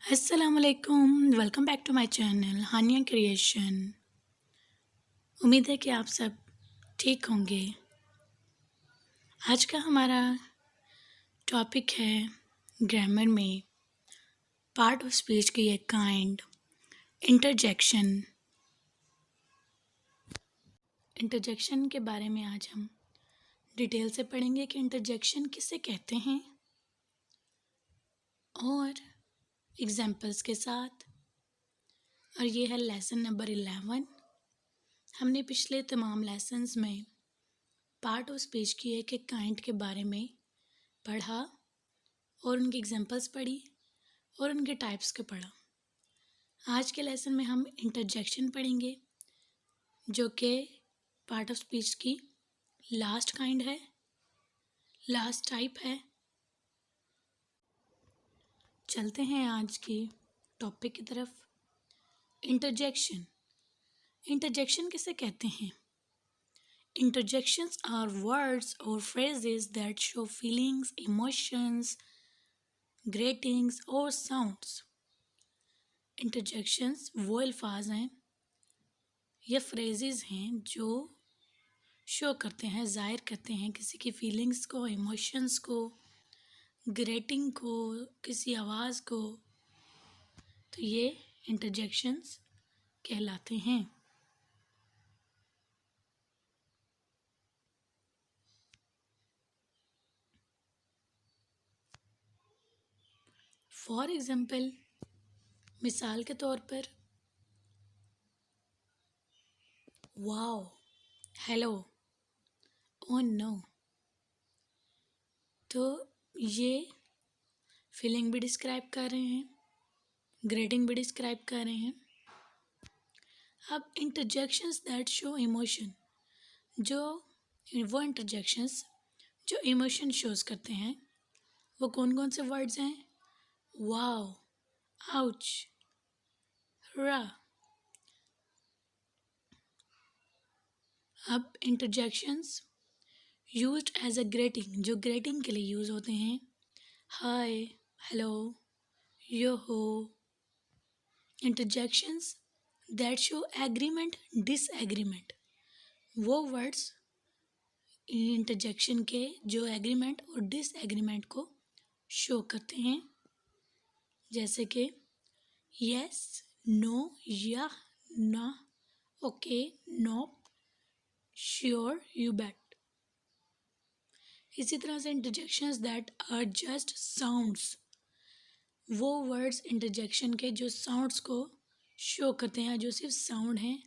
अस्सलामुअलैकुम। Welcome back to my channel Hania creation. उम्मीद है कि आप सब ठीक होंगे। आज का हमारा टॉपिक है ग्रामर में पार्ट ऑफ स्पीच की एक काइंड इंटरजेक्शन। इंटरजेक्शन के बारे में आज हम डिटेल से पढ़ेंगे कि इंटरजेक्शन किसे कहते हैं और एग्जाम्पल्स के साथ। और ये है लेसन नंबर 11। हमने पिछले तमाम लेसन्स में पार्ट ऑफ स्पीच की एक एक काइंड के बारे में पढ़ा और उनकी एग्जांपल्स पढ़ी और उनके टाइप्स को पढ़ा। आज के लेसन में हम इंटरजेक्शन पढ़ेंगे जो कि पार्ट ऑफ स्पीच की लास्ट काइंड है, लास्ट टाइप है। चलते हैं आज की टॉपिक की तरफ। इंटरजेक्शन। इंटरजेक्शन किसे कहते हैं? Interjections are words or phrases that show feelings, emotions, greetings or sounds. Interjections वो अल्फाज हैं या फ्रेजेस हैं जो शो करते हैं, ज़ाहिर करते हैं किसी की फीलिंग्स को, इमोशंस को, ग्रेटिंग को, किसी आवाज़ को। तो ये इंटरजेक्शंस कहलाते हैं। फॉर एग्ज़ाम्पल, मिसाल के तौर पर, वाओ, हेलो, ओ नो। तो ये फीलिंग भी डिस्क्राइब कर रहे हैं, ग्रेटिंग भी डिस्क्राइब कर रहे हैं। अब इंटरजेक्शंस दैट शो इमोशन, जो वो इंटरजेक्शंस जो इमोशन शोज करते हैं वो कौन कौन से वर्ड्स हैं? Wow, ouch, rah. अब interjections used as a greeting, जो ग्रेटिंग के लिए यूज़ होते हैं, hi, hello, yo ho. Interjections that show agreement, disagreement, वो वर्ड्स इंटरजेक्शन के जो एग्रीमेंट और डिसएग्रीमेंट को शो करते हैं, जैसे कि yes, no, yeah, nah, okay, no, sure, you bet. इसी तरह से interjections that are just sounds, वो वर्ड्स इंटरजेक्शन के जो साउंड्स को शो करते हैं, जो सिर्फ साउंड हैं,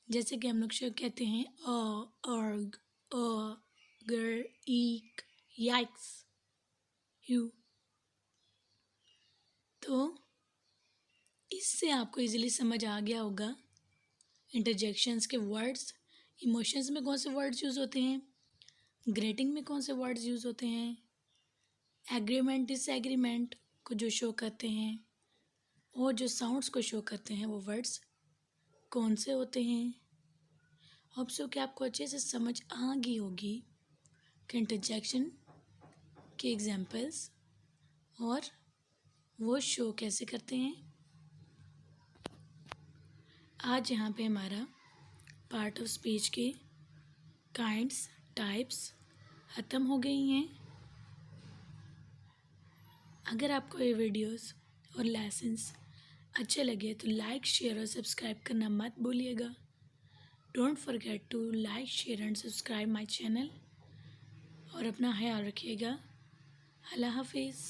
जैसे कि हम लोग शो कहते हैं अर्ग, गर, ईक, याइक्स, यू। तो इससे आपको इजीली समझ आ गया होगा इंटरजेक्शंस के वर्ड्स। इमोशंस में कौन से वर्ड्स यूज़ होते हैं, ग्रेटिंग में कौन से वर्ड्स यूज़ होते हैं, एग्रीमेंट, डिसएग्रीमेंट को जो शो करते हैं और जो साउंड्स को शो करते हैं वो वर्ड्स कौन से होते हैं। होप सो कि आपको अच्छे से समझ आ गई होगी कि इंटरजेक्शन के एग्जांपल्स और वो शो कैसे करते हैं। आज यहाँ पे हमारा पार्ट ऑफ स्पीच के काइंड्स, टाइप्स ख़त्म हो गई हैं। अगर आपको ये वीडियोस और लेसन्स अच्छे लगे तो लाइक, शेयर और सब्सक्राइब करना मत भूलिएगा। Don't forget to like, share and subscribe my channel. और अपना ख्याल रखिएगा। अल्लाह हाफिज़।